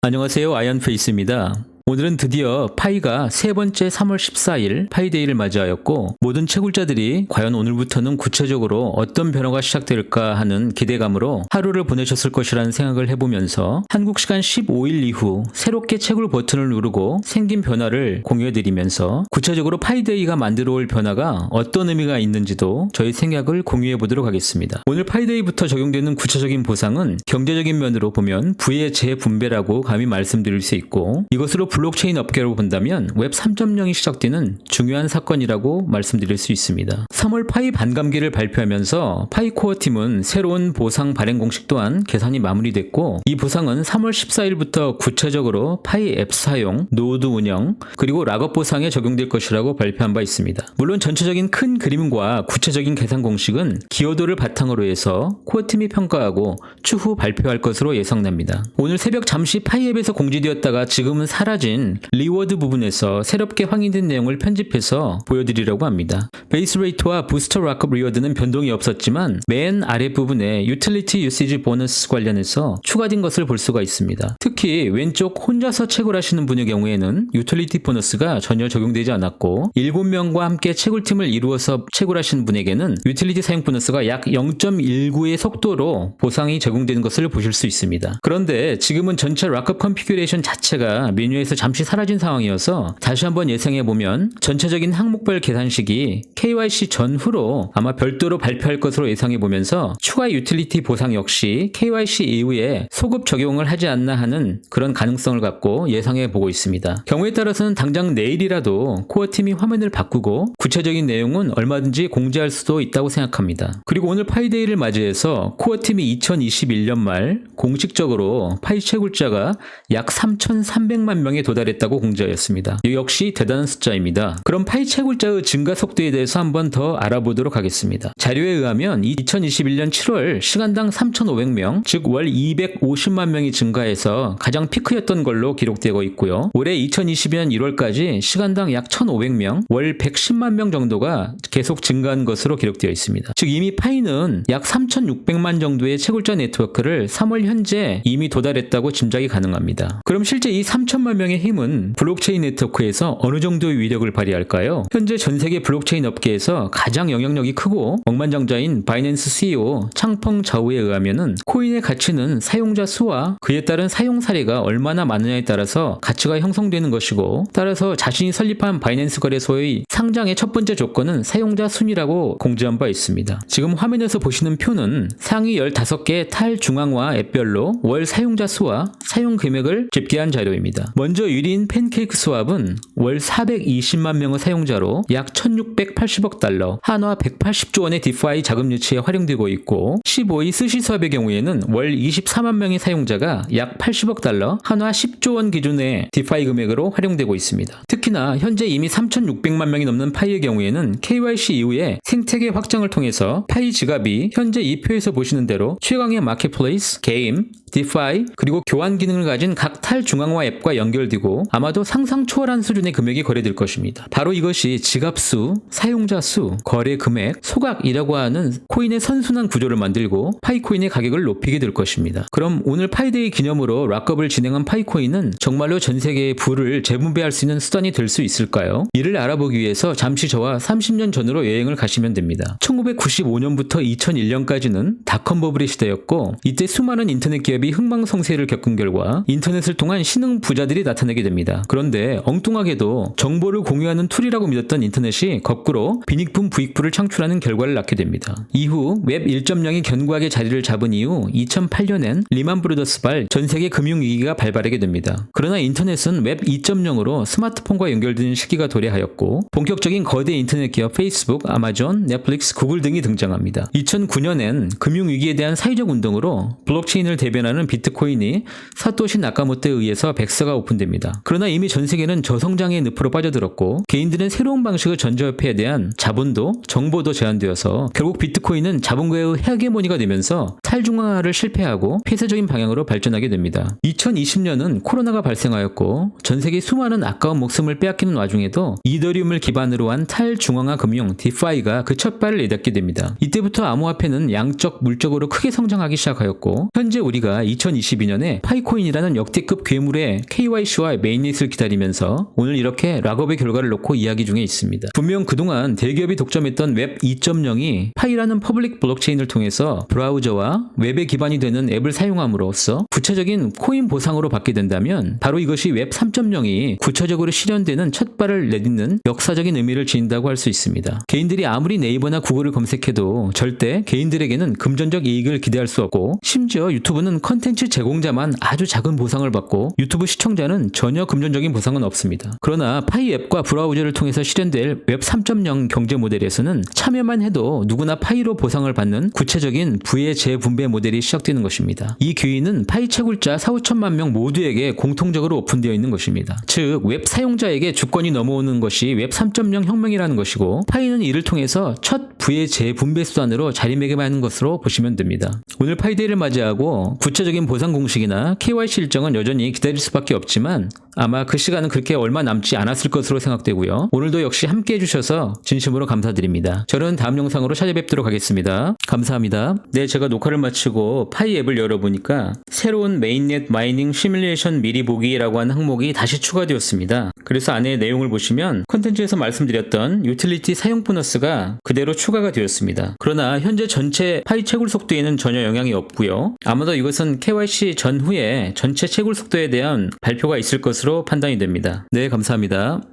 안녕하세요. 아이언페이스입니다. 오늘은 드디어 파이가 세 번째 3월 14일 파이데이를 맞이하였고 모든 채굴자들이 과연 오늘부터는 구체적으로 어떤 변화가 시작될까 하는 기대감으로 하루를 보내셨을 것이라는 생각을 해보면서 한국 시간 15일 이후 새롭게 채굴 버튼을 누르고 생긴 변화를 공유해드리면서 구체적으로 파이데이가 만들어올 변화가 어떤 의미가 있는지도 저희 생각을 공유해보도록 하겠습니다. 오늘 파이데이부터 적용되는 구체적인 보상은 경제적인 면으로 보면 부의 재분배라고 감히 말씀드릴 수 있고 이것으로 블록체인 업계로 본다면 웹 3.0이 시작되는 중요한 사건이라고 말씀드릴 수 있습니다. 3월 파이 반감기를 발표하면서 파이 코어 팀은 새로운 보상 발행 공식 또한 계산이 마무리됐고 이 보상은 3월 14일부터 구체적으로 파이 앱 사용, 노드 운영, 그리고 락업 보상에 적용될 것이라고 발표한 바 있습니다. 물론 전체적인 큰 그림과 구체적인 계산 공식은 기여도를 바탕으로 해서 코어 팀이 평가하고 추후 발표할 것으로 예상됩니다. 오늘 새벽 잠시 파이 앱에서 공지되었다가 지금은 사라진 리워드 부분에서 새롭게 확인된 내용을 편집해서 보여드리려고 합니다. 베이스 레이트와 부스터 락업 리워드는 변동이 없었지만 맨 아랫부분에 유틸리티 유시지 보너스 관련해서 추가된 것을 볼 수가 있습니다. 특히 왼쪽 혼자서 채굴하시는 분의 경우에는 유틸리티 보너스가 전혀 적용되지 않았고 7명과 함께 채굴팀을 이루어서 채굴하시는 분에게는 유틸리티 사용 보너스가 약 0.19의 속도로 보상이 적용되는 것을 보실 수 있습니다. 그런데 지금은 전체 락업 컨피규레이션 자체가 메뉴에서 잠시 사라진 상황이어서 다시 한번 예상해보면 전체적인 항목별 계산식이 KYC 전후로 아마 별도로 발표할 것으로 예상해보면서 추가 유틸리티 보상 역시 KYC 이후에 소급 적용을 하지 않나 하는 그런 가능성을 갖고 예상해보고 있습니다. 경우에 따라서는 당장 내일이라도 코어팀이 화면을 바꾸고 구체적인 내용은 얼마든지 공지할 수도 있다고 생각합니다. 그리고 오늘 파이데이를 맞이해서 코어팀이 2021년 말 공식적으로 파이 채굴자가 약 3,300만 명에 도달했다고 공지하였습니다. 이 역시 대단한 숫자입니다. 그럼 파이 채굴자의 증가 속도에 대해서 한번 더 알아보도록 하겠습니다. 자료에 의하면 2021년 7월 시간당 3,500명, 즉 월 250만 명이 증가해서 가장 피크였던 걸로 기록되고 있고요. 올해 2022년 1월까지 시간당 약 1,500명, 월 110만 명 정도가 계속 증가한 것으로 기록되어 있습니다. 즉 이미 파이는 약 3,600만 정도의 채굴자 네트워크를 3월 현재 이미 도달했다고 짐작이 가능합니다. 그럼 실제 이 3천만 명의 힘은 블록체인 네트워크에서 어느 정도의 위력을 발휘할까요? 현재 전 세계 블록체인 업계에서 가장 영향력이 크고 억만장자인 바이낸스 CEO 창펑 자우에 의하면은 코인의 가치는 사용자 수와 그에 따른 사용 사례가 얼마나 많으냐에 따라서 가치가 형성되는 것이고 따라서 자신이 설립한 바이낸스 거래소의 상장의 첫 번째 조건은 사용자 순이라고 공지한 바 있습니다. 지금 화면에서 보시는 표는 상위 15개 탈중앙화 앱별로 월 사용자 수와 사용 금액을 집계한 자료입니다. 먼저 1위인 팬케이크 스왑은 월 420만 명의 사용자로 약 1680억 달러, 한화 180조 원의 디파이 자금 유치에 활용되고 있고 15위 스시스왑의 경우에는 월 24만 명의 사용자가 약 80억 달러, 한화 10조 원 기준의 디파이 금액으로 활용되고 있습니다. 특히나 현재 이미 3,600만 명이 넘는 파이의 경우에는 KYC 이후에 생태계 확장을 통해서 파이 지갑이 현재 이 표에서 보시는 대로 최강의 마켓플레이스, 게임, 디파이, 그리고 교환 기능을 가진 각 탈중앙화 앱과 연결되고 아마도 상상 초월한 수준의 금액이 거래될 것입니다. 바로 이것이 지갑 수, 사용자 수, 거래 금액, 소각이라고 하는 코인의 선순환 구조를 만들고 파이코인의 가격을 높이게 될 것입니다. 그럼 오늘 파이데이 기념으로 락업을 진행한 파이코인은 정말로 전 세계의 부를 재분배할 수 있는 수단이 될 수 있을까요? 이를 알아보기 위해서 잠시 저와 30년 전으로 여행을 가시면 됩니다. 1995년부터 2001년까지는 닷컴 버블의 시대였고 이때 수많은 인터넷 기업이 흥망성쇠를 겪은 결과 인터넷을 통한 신흥 부자들이 나타나게 됩니다. 그런데 엉뚱하게도 정보를 공유하는 툴이라고 믿었던 인터넷이 거꾸로 빈익분 부익부를 창출하는 결과를 낳게 됩니다. 이후 웹 1.0이 견고하게 자리를 잡은 이후 2008년엔 리만 브러더스발 전세계 금융위기가 발발하게 됩니다. 그러나 인터넷은 웹 2.0으로 스마트폰과 연결되는 시기가 도래하였고 본격적인 거대 인터넷 기업 페이스북, 아마존, 넷플릭스, 구글 등이 등장합니다. 2009년엔 금융위기에 대한 사회적 운동으로 블록체인을 대변하는 비트코인이 사토시 나카모토에 의해서 백서가 오픈됩니다. 됩니다. 그러나 이미 전 세계는 저성장의 늪으로 빠져들었고 개인들은 새로운 방식의 전자화폐에 대한 자본도 정보도 제한되어서 결국 비트코인은 자본가의 헤게모니가 되면서 탈중앙화를 실패하고 폐쇄적인 방향으로 발전하게 됩니다. 2020년은 코로나가 발생하였고 전 세계 수많은 아까운 목숨을 빼앗기는 와중에도 이더리움을 기반으로 한 탈중앙화 금융 디파이가 그 첫 발을 내딛게 됩니다. 이때부터 암호화폐는 양적 물적으로 크게 성장하기 시작하였고 현재 우리가 2022년에 파이코인이라는 역대급 괴물의 KYC와 메인넷을 기다리면서 오늘 이렇게 락업의 결과를 놓고 이야기 중에 있습니다. 분명 그동안 대기업이 독점했던 웹 2.0이 파이라는 퍼블릭 블록체인을 통해서 브라우저와 웹에 기반이 되는 앱을 사용함으로써 구체적인 코인 보상으로 받게 된다면 바로 이것이 웹 3.0이 구체적으로 실현되는 첫 발을 내딛는 역사적인 의미를 지닌다고 할 수 있습니다. 개인들이 아무리 네이버나 구글을 검색해도 절대 개인들에게는 금전적 이익을 기대할 수 없고 심지어 유튜브는 컨텐츠 제공자만 아주 작은 보상을 받고 유튜브 시청자는 전혀 금전적인 보상은 없습니다. 그러나 파이 앱과 브라우저를 통해서 실현될 웹 3.0 경제 모델에서는 참여만 해도 누구나 파이로 보상을 받는 구체적인 부의 재분배 모델이 시작되는 것입니다. 이 기회는 파이 채굴자 4,5천만 명 모두에게 공통적으로 오픈되어 있는 것입니다. 즉 웹 사용자에게 주권이 넘어오는 것이 웹 3.0 혁명이라는 것이고 파이는 이를 통해서 첫 부의 재분배 수단으로 자리매김하는 것으로 보시면 됩니다. 오늘 파이데이를 맞이하고 구체적인 보상 공식이나 KYC 일정은 여전히 기다릴 수밖에 없지만 아마 그 시간은 그렇게 얼마 남지 않았을 것으로 생각되고요. 오늘도 역시 함께 해주셔서 진심으로 감사드립니다. 저는 다음 영상으로 찾아뵙도록 하겠습니다. 감사합니다. 네, 제가 녹화를 마치고 파이 앱을 열어보니까 새로운 메인넷 마이닝 시뮬레이션 미리 보기라고 하는 항목이 다시 추가되었습니다. 그래서 안에 내용을 보시면 콘텐츠에서 말씀드렸던 유틸리티 사용 보너스가 그대로 추가가 되었습니다. 그러나 현재 전체 파이 채굴 속도에는 전혀 영향이 없고요. 아마도 이것은 KYC 전후에 전체 채굴 속도에 대한 발표가 있을 것으로 판단이 됩니다. 네, 감사합니다.